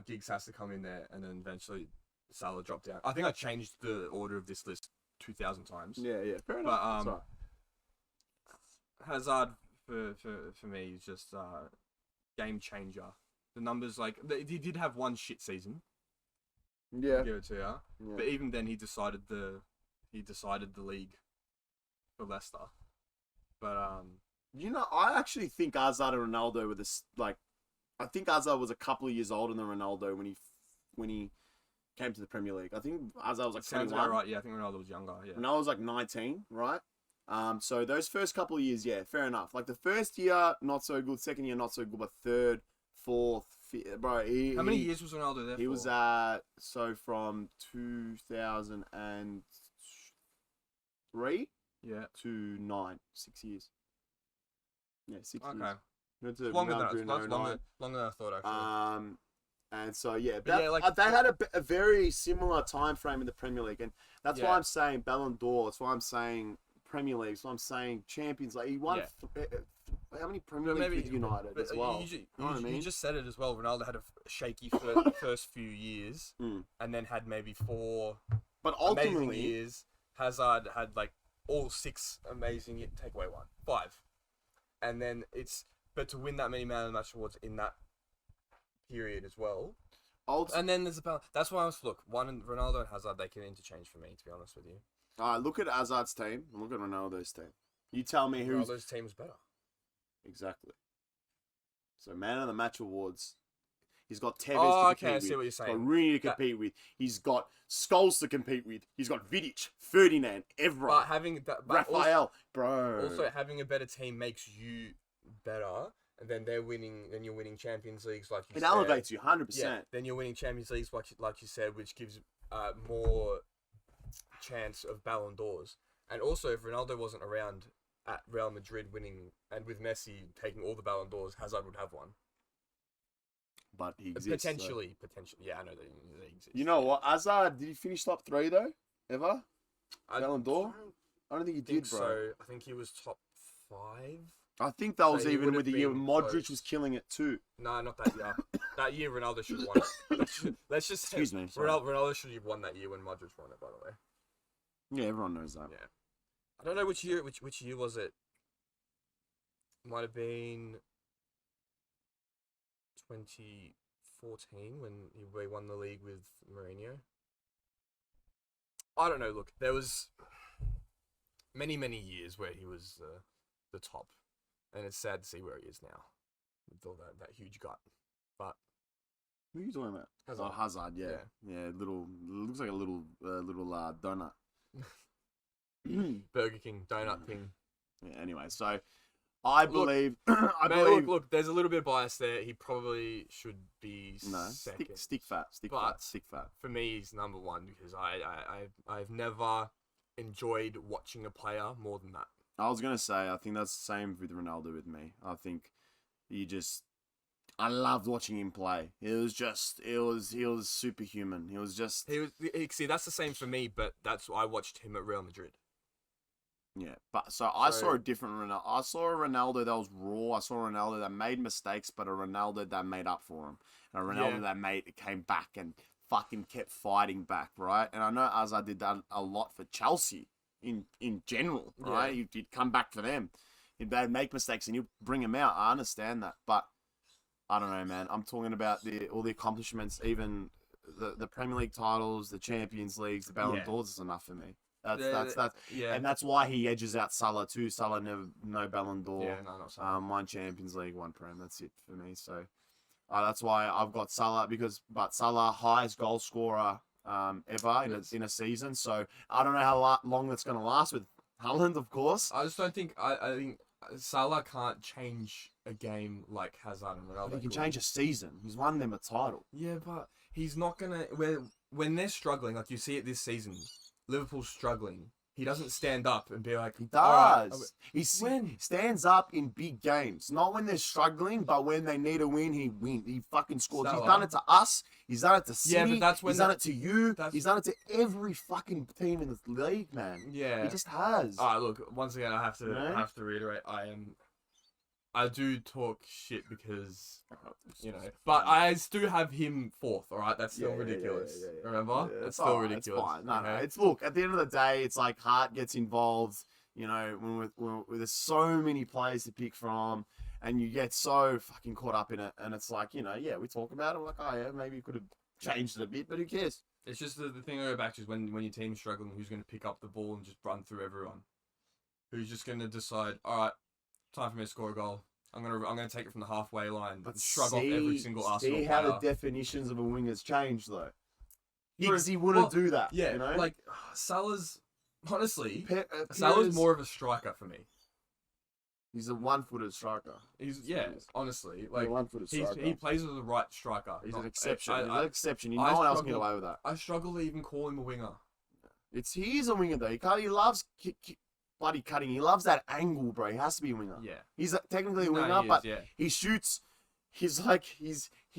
Speaker 1: Giggs has to come in there, and then eventually Salah dropped out. I think I changed the order of this list 2,000 times.
Speaker 2: Yeah, fair enough.
Speaker 1: But Hazard for me is just game changer. The numbers, like, he did have one shit season.
Speaker 2: Yeah.
Speaker 1: I'll give it to you. Yeah. But even then, he decided the league for Leicester. But
Speaker 2: I actually think Hazard and Ronaldo were this, like, I think Hazard was a couple of years older than Ronaldo when he came to the Premier League. I think Hazard was like 21.
Speaker 1: Sounds about right. Yeah, I think Ronaldo was younger. Yeah.
Speaker 2: Ronaldo was like 19, right? So those first couple of years, yeah, fair enough. Like the first year, not so good. Second year, not so good. But third, fourth, fifth, bro.
Speaker 1: How many years was Ronaldo there?
Speaker 2: He was so from 2003, to 9, 6 years. Yeah, 6 years.
Speaker 1: Okay. Longer than I thought, actually.
Speaker 2: And so yeah,
Speaker 1: they
Speaker 2: had a very similar time frame in the Premier League, and that's why I'm saying Ballon d'Or. That's why I'm saying Premier League. That's why I'm saying Champions League. He won how many Premier League with United as well?
Speaker 1: You just said it as well. Ronaldo had a shaky first few years, and then had maybe 4 amazing years. Hazard had like all 6 amazing years. Take away 1, 5, and then but to win that many Man of the Match awards in that period as well. And then there's a balance. That's why Ronaldo and Hazard, they can interchange for me, to be honest with you.
Speaker 2: Look at Hazard's team and look at Ronaldo's team. You tell me who's...
Speaker 1: Ronaldo's team is better.
Speaker 2: Exactly. So Man of the Match awards. He's got Tevez to compete with.
Speaker 1: I see what you're saying.
Speaker 2: He's got Rooney to compete with. He's got Scholes to compete with. He's got Vidic, Ferdinand, Evra, Raphael.
Speaker 1: Also, having a better team makes you better. And then you're winning Champions Leagues, like you said.
Speaker 2: It elevates you 100%.
Speaker 1: Yeah, then you're winning Champions Leagues, like you said, which gives more chance of Ballon d'Ors. And also, if Ronaldo wasn't around at Real Madrid winning, and with Messi taking all the Ballon d'Ors, Hazard would have one.
Speaker 2: But he exists.
Speaker 1: Potentially. Yeah, I know that he exists.
Speaker 2: You know what? Hazard, did he finish top 3 though? Ever? Ballon d'Or? I don't think he did, bro.
Speaker 1: So I think he was top 5.
Speaker 2: I think that was even with the year when Modric was killing it too.
Speaker 1: No, not that year. That year Ronaldo should have won it. Let's just say Ronaldo should have won that year when Modric won it, by the way.
Speaker 2: Yeah, everyone knows that.
Speaker 1: Yeah. I don't know which year was it? Might have been 2014 when he won the league with Mourinho. I don't know. Look, there was many years where he was the top, and it's sad to see where he is now with all that huge gut. But
Speaker 2: who are you talking about? Hazard. Yeah. Looks like a little donut.
Speaker 1: Burger King, Donut King.
Speaker 2: Yeah. Anyway, so I believe.
Speaker 1: Look. There's a little bit of bias there. He probably should be second.
Speaker 2: Stick fat.
Speaker 1: For me, he's number 1 because I've never enjoyed watching a player more than that.
Speaker 2: I was gonna say, I think that's the same with Ronaldo with me. I think I loved watching him play. He was superhuman.
Speaker 1: See, that's the same for me, but that's why I watched him at Real Madrid.
Speaker 2: Yeah, but I saw a different Ronaldo. I saw a Ronaldo that was raw. I saw a Ronaldo that made mistakes, but a Ronaldo that made up for him. And a Ronaldo that came back and fucking kept fighting back, right? And I know Hazard did that a lot for Chelsea in general, right?
Speaker 1: Yeah.
Speaker 2: He'd come back for them. They'd make mistakes and he'd bring them out. I understand that, but I don't know, man. I'm talking about all the accomplishments, even the Premier League titles, the Champions Leagues, the Ballon d'Ors is enough for me. That's and that's why he edges out Salah too. Salah no Ballon d'Or.
Speaker 1: Yeah, no, not Salah.
Speaker 2: 1 Champions League, 1 Prem. That's it for me. So that's why I've got Salah but Salah highest goal scorer ever in a season. So I don't know how long that's going to last with Haaland, of course.
Speaker 1: I just don't think I think Salah can't change a game like Hazard and Ronaldo.
Speaker 2: He can change a season. He's won them a title.
Speaker 1: Yeah, but he's not gonna. When they're struggling, like you see it this season, Liverpool's struggling. he doesn't stand up and be like,
Speaker 2: He
Speaker 1: "All
Speaker 2: does.
Speaker 1: right,
Speaker 2: He stands up in big games. Not when they're struggling, but when they need a win, he wins. He fucking scores. He's done it to us. He's done it to City.
Speaker 1: Yeah, but that's when
Speaker 2: he's done it to you.
Speaker 1: that's-
Speaker 2: He's done it to every fucking team in the league, man.
Speaker 1: Yeah.
Speaker 2: He just has.
Speaker 1: Look, once again, I have to reiterate, I do talk shit because, but I still have him fourth, alright? That's still ridiculous. Yeah. Remember?
Speaker 2: Yeah,
Speaker 1: that's still ridiculous.
Speaker 2: It's fine. No,
Speaker 1: okay?
Speaker 2: it's, look, at the end of the day, it's like heart gets involved, when there's so many players to pick from, and you get so fucking caught up in it, and it's like, we talk about it, we're like, oh yeah, maybe you could have changed it a bit, but who cares?
Speaker 1: It's just the thing I go back to is when your team's struggling, who's going to pick up the ball and just run through everyone? Who's just going to decide, alright, time for me to score a goal. I'm gonna take it from the halfway line and shrug off every single Arsenal player.
Speaker 2: See how the definitions of a winger's changed though. He wouldn't do that.
Speaker 1: Yeah, like Salah's honestly, Salah's more of a striker for me.
Speaker 2: He's a one-footed striker.
Speaker 1: Honestly, like
Speaker 2: one-footed striker.
Speaker 1: He plays as a right striker.
Speaker 2: He's an exception. He's an exception. No one else can get away with that.
Speaker 1: I struggle to even call him a winger.
Speaker 2: He is a winger though. He loves bloody cutting. He loves that angle, bro. He has to be a winger.
Speaker 1: Yeah.
Speaker 2: He's technically a winger, but he shoots. His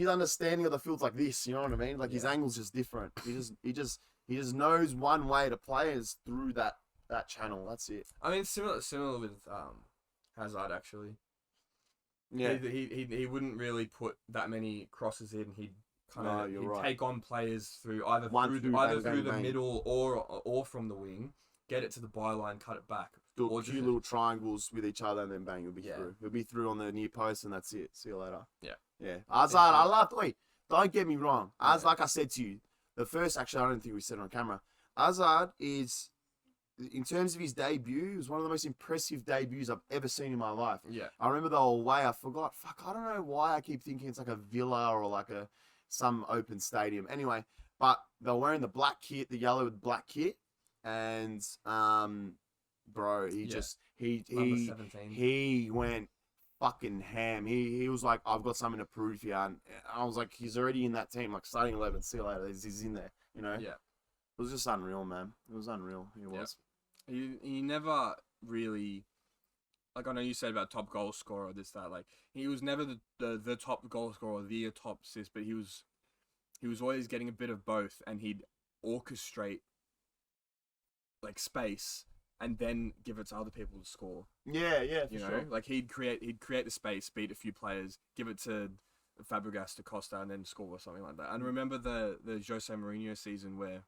Speaker 2: understanding of the field's like this. You know what I mean? Like his angle's just different. He just knows one way to play is through that channel. That's it.
Speaker 1: I mean, similar with Hazard actually.
Speaker 2: Yeah.
Speaker 1: He wouldn't really put that many crosses in. He'd take on players through either through the middle or from the wing. Get it to the byline, cut it back.
Speaker 2: Do a few little triangles with each other, and then bang, he'll be through. He'll be through on the near post, and that's it. See you later. Yeah. Hazard, don't get me wrong. Like I said to you, actually, I don't think we said it on camera. Hazard is, in terms of his debut, it was one of the most impressive debuts I've ever seen in my life.
Speaker 1: Yeah.
Speaker 2: I remember the away, I forgot. I don't know why I keep thinking it's like a Villa or like some open stadium. Anyway, but they're wearing the black kit, the yellow with black kit. And bro, he went fucking ham. He was like, I've got something to prove here, and I was like, he's already in that team, like starting 11. See you later. He's in there, Yeah. It was just unreal, man. It was unreal. He was.
Speaker 1: He never really, like I know you said about top goal scorer, this that, like he was never the top goal scorer, the top assist, but he was always getting a bit of both, and he'd orchestrate like space and then give it to other people to score.
Speaker 2: Yeah,
Speaker 1: sure. Like he'd create the space, beat a few players, give it to Fabregas, to Costa, and then score or something like that. And remember the Jose Mourinho season where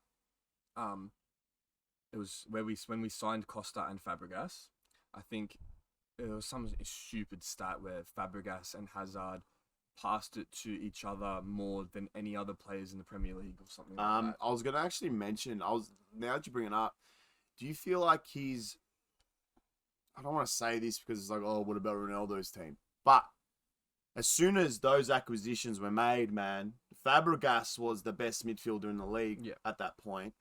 Speaker 1: it was when we signed Costa and Fabregas. I think there was some stupid stat where Fabregas and Hazard passed it to each other more than any other players in the Premier League or something like that.
Speaker 2: I was gonna actually mention, now that you bring it up, do you feel like I don't want to say this because it's like, oh, what about Ronaldo's team? But as soon as those acquisitions were made, man, Fabregas was the best midfielder in the league at that point.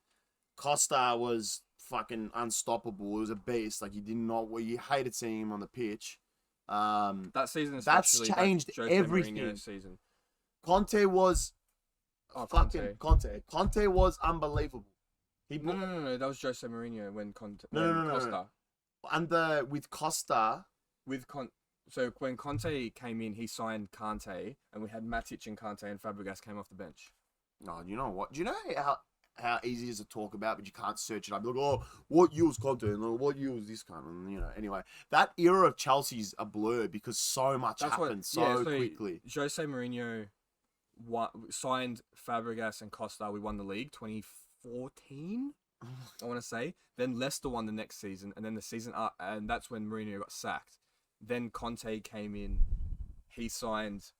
Speaker 2: Costa was fucking unstoppable. It was a beast. Like, you hated seeing him on the pitch.
Speaker 1: That season
Speaker 2: that's
Speaker 1: especially.
Speaker 2: changed everything.
Speaker 1: Season.
Speaker 2: Conte was
Speaker 1: Conte.
Speaker 2: Conte was unbelievable.
Speaker 1: No. That was Jose Mourinho when Conte.
Speaker 2: No.
Speaker 1: Costa.
Speaker 2: With Costa.
Speaker 1: So when Conte came in, he signed Kante, and we had Matic and Kante, and Fabregas came off the bench.
Speaker 2: No, you know what? Do you know how easy it is to talk about, but you can't search it up? You're like, oh, what year was Conte? And what year was this kind of, anyway. That era of Chelsea's a blur because so much happened so quickly.
Speaker 1: Jose Mourinho signed Fabregas and Costa. We won the league 2014, I want to say. Then Leicester won the next season, and then the season and that's when Mourinho got sacked. Then Conte came in. He signed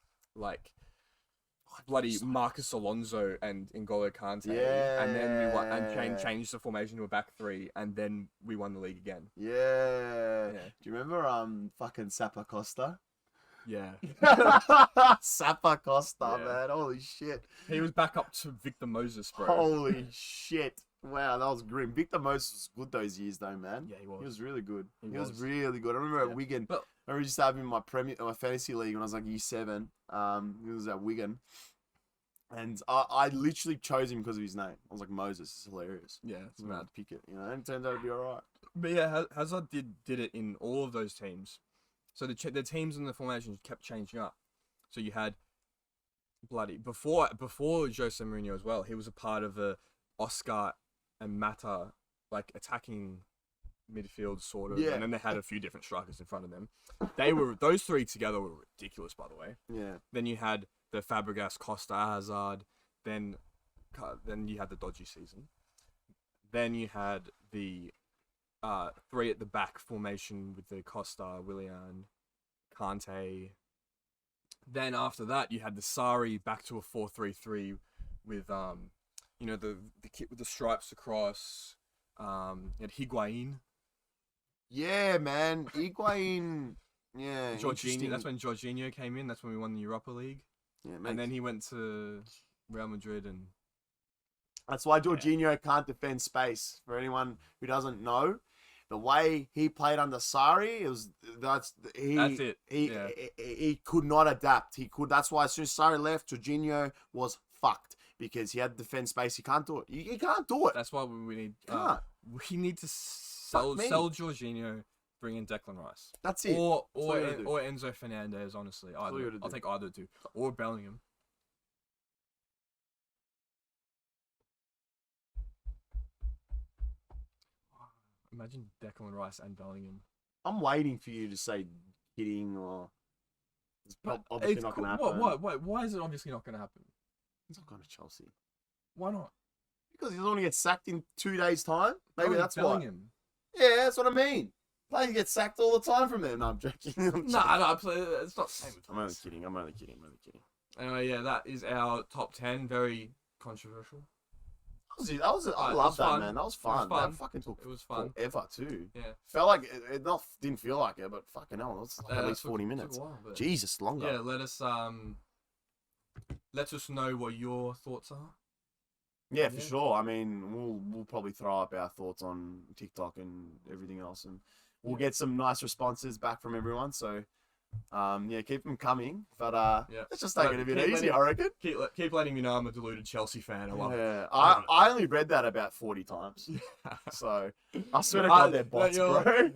Speaker 1: bloody Marcus Alonso and N'Golo Kante, and then we won and changed the formation to a back three, and then we won the league again.
Speaker 2: Yeah. Do you remember fucking Sapa Costa?
Speaker 1: Yeah.
Speaker 2: Sapa Costa, man. Holy shit.
Speaker 1: He was back up to Victor Moses, bro.
Speaker 2: Holy shit. Wow, that was grim. Victor Moses was good those years, though, man.
Speaker 1: Yeah, he was.
Speaker 2: He was really good. He was really good. I remember at Wigan. I remember just having my fantasy league when I was like year 7. He was at Wigan. And I literally chose him because of his name. I was like, Moses is hilarious.
Speaker 1: Yeah, it's
Speaker 2: I'm
Speaker 1: mad.
Speaker 2: about to pick it, and it turned out to be alright.
Speaker 1: But yeah, Hazard did it in all of those teams. So the teams and the formations kept changing up. So you had before Jose Mourinho as well. He was a part of the Oscar and Mata like attacking midfield sort of, and then they had a few different strikers in front of them. Those three together were ridiculous, by the way.
Speaker 2: Yeah.
Speaker 1: Then you had the Fabregas, Costa, Hazard. Then you had the dodgy season. Then you had the three at the back formation with the Costa, Willian, Kante. Then after that, you had the Sarri back to a 4-3-3 with the kit with the stripes across. You had Higuain.
Speaker 2: Yeah, man, Higuain. Yeah,
Speaker 1: Jorginho. That's when Jorginho came in. That's when we won the Europa League.
Speaker 2: Yeah,
Speaker 1: and then he went to Real Madrid, and
Speaker 2: that's why Jorginho can't defend space. For anyone who doesn't know, the way he played under Sarri, that's it. He could not adapt. That's why as soon as Sarri left, Jorginho was fucked because he had to defend space. He can't do it. He can't do it.
Speaker 1: That's why we need. We need to sell Jorginho. Bring in Declan Rice.
Speaker 2: That's it.
Speaker 1: Or Enzo Fernandez, honestly. I'll take either two. Or Bellingham. Imagine Declan Rice and Bellingham.
Speaker 2: I'm waiting for you to say kidding or... It's obviously not going to happen.
Speaker 1: Why is it obviously not going to happen?
Speaker 2: He's not going to Chelsea.
Speaker 1: Why not?
Speaker 2: Because he's only get sacked in 2 days' time. Maybe that's
Speaker 1: Bellingham.
Speaker 2: Why. Yeah, that's what I mean. Players get sacked all the time from them. No, I'm joking.
Speaker 1: No, it's not the same.
Speaker 2: I'm only kidding.
Speaker 1: Anyway, yeah, that is our top 10. Very controversial.
Speaker 2: I love that, man. That was fun. That fucking took forever too.
Speaker 1: Yeah.
Speaker 2: Felt like it didn't feel like it, but fucking hell, it was like at least 40 minutes.
Speaker 1: While,
Speaker 2: Jesus, longer.
Speaker 1: Yeah, let us know what your thoughts are.
Speaker 2: Yeah, for sure. I mean, we'll probably throw up our thoughts on TikTok and everything else, and we'll get some nice responses back from everyone. So, keep them coming. But let's just take it a bit easy, I reckon.
Speaker 1: Keep letting me know I'm a deluded Chelsea fan. I love it.
Speaker 2: I only read that about 40 times. So, I swear to God, they're bots, bro.